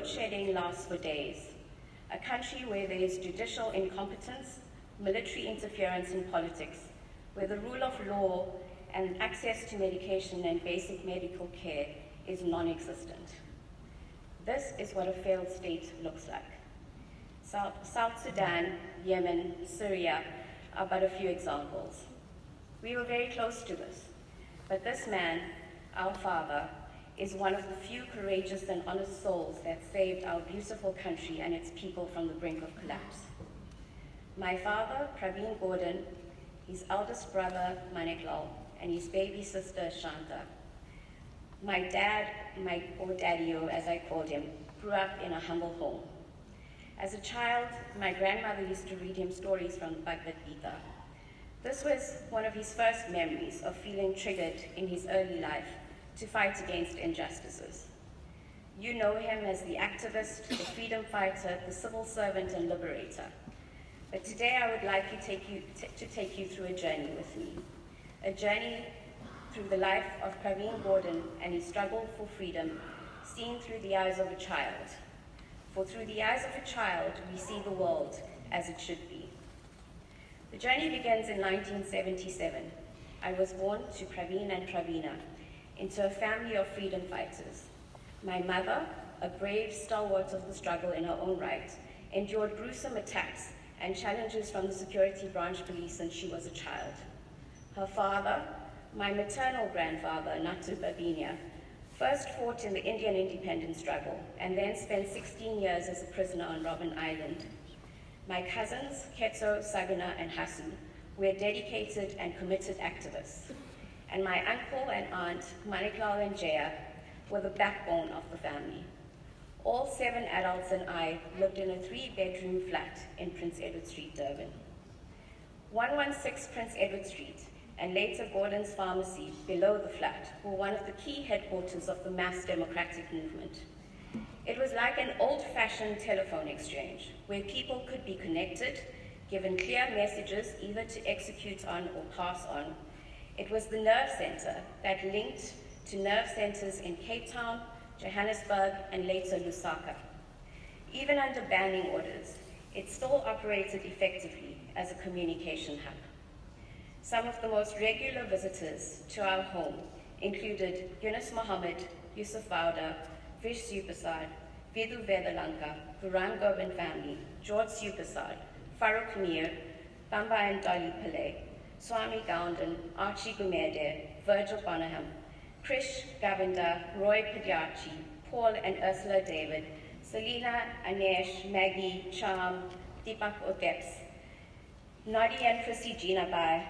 load shedding lasts for days, a country where there is judicial incompetence, military interference in politics, where the rule of law and access to medication and basic medical care is non-existent. This is what a failed state looks like. South Sudan, Yemen, Syria are but a few examples. We were very close to this, but this man, our father, is one of the few courageous and honest souls that saved our beautiful country and its people from the brink of collapse. My father, Pravin Gordhan, his eldest brother, Maniklal, and his baby sister, Shanta. My dad, or Daddy-o, as I called him, grew up in a humble home. As a child, my grandmother used to read him stories from the Bhagavad Gita. This was one of his first memories of feeling triggered in his early life to fight against injustices. You know him as the activist, the freedom fighter, the civil servant, and liberator. But today I would like to take you through a journey with me, a journey through the life of Pravin Gordhan and his struggle for freedom, seen through the eyes of a child. For through the eyes of a child, we see the world as it should be. The journey begins in 1977. I was born to Pravin and Pravina, into a family of freedom fighters. My mother, a brave stalwart of the struggle in her own right, endured gruesome attacks and challenges from the security branch police since she was a child. Her father, my maternal grandfather, Natu Babinia, first fought in the Indian independence struggle and then spent 16 years as a prisoner on Robben Island. My cousins, Ketso, Saguna, and Hasu, were dedicated and committed activists. And my uncle and aunt, Maniklal and Jaya, were the backbone of the family. All 7 adults and I lived in a 3-bedroom flat in Prince Edward Street, Durban. 116 Prince Edward Street and later Gordon's Pharmacy below the flat were one of the key headquarters of the mass democratic movement. It was like an old-fashioned telephone exchange where people could be connected, given clear messages either to execute on or pass on. It was the nerve center that linked to nerve centers in Cape Town, Johannesburg, and later Lusaka. Even under banning orders, it still operated effectively as a communication hub. Some of the most regular visitors to our home included Yunus Mohammed, Yusuf Wauda, Vish Supasad, Vidu Vedalanka, the Ram Gobind family, George Supasad, Farooq Mir, Bamba and Dolly Pillay, Swami Gaundan, Archie Gumede, Virgil Bonaham, Krish Govinda, Roy Padyachi, Paul and Ursula David, Selina, Anesh, Maggie, Charm, Deepak Oteps, Nadi and Chrissy Jinabai,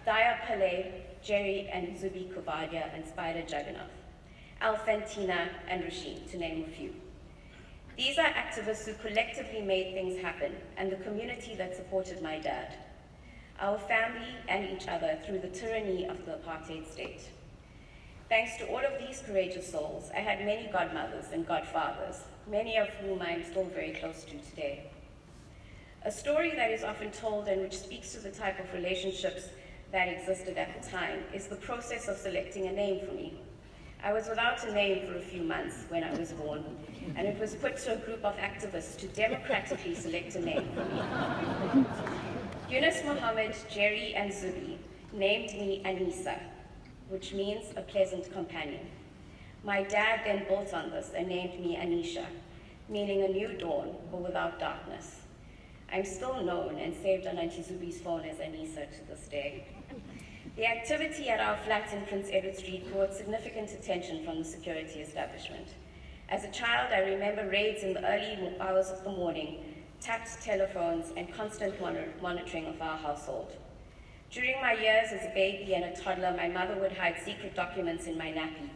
Daya Pillay, Jerry and Zubi Kuvadia, and Spider Jagannath, Alfantina and Rashid, to name a few. These are activists who collectively made things happen, and the community that supported my dad, our family and each other through the tyranny of the apartheid state. Thanks to all of these courageous souls, I had many godmothers and godfathers, many of whom I am still very close to today. A story that is often told and which speaks to the type of relationships that existed at the time is the process of selecting a name for me. I was without a name for a few months when I was born, and it was put to a group of activists to democratically select a name for me. Yunus Mohammed, Jerry, and Zubi named me Anisa, which means a pleasant companion. My dad then built on this and named me Anisha, meaning a new dawn or without darkness. I'm still known and saved on Auntie Zubi's phone as Anisa to this day. The activity at our flat in Prince Edward Street brought significant attention from the security establishment. As a child, I remember raids in the early hours of the morning, tapped telephones, and constant monitoring of our household. During my years as a baby and a toddler, my mother would hide secret documents in my nappy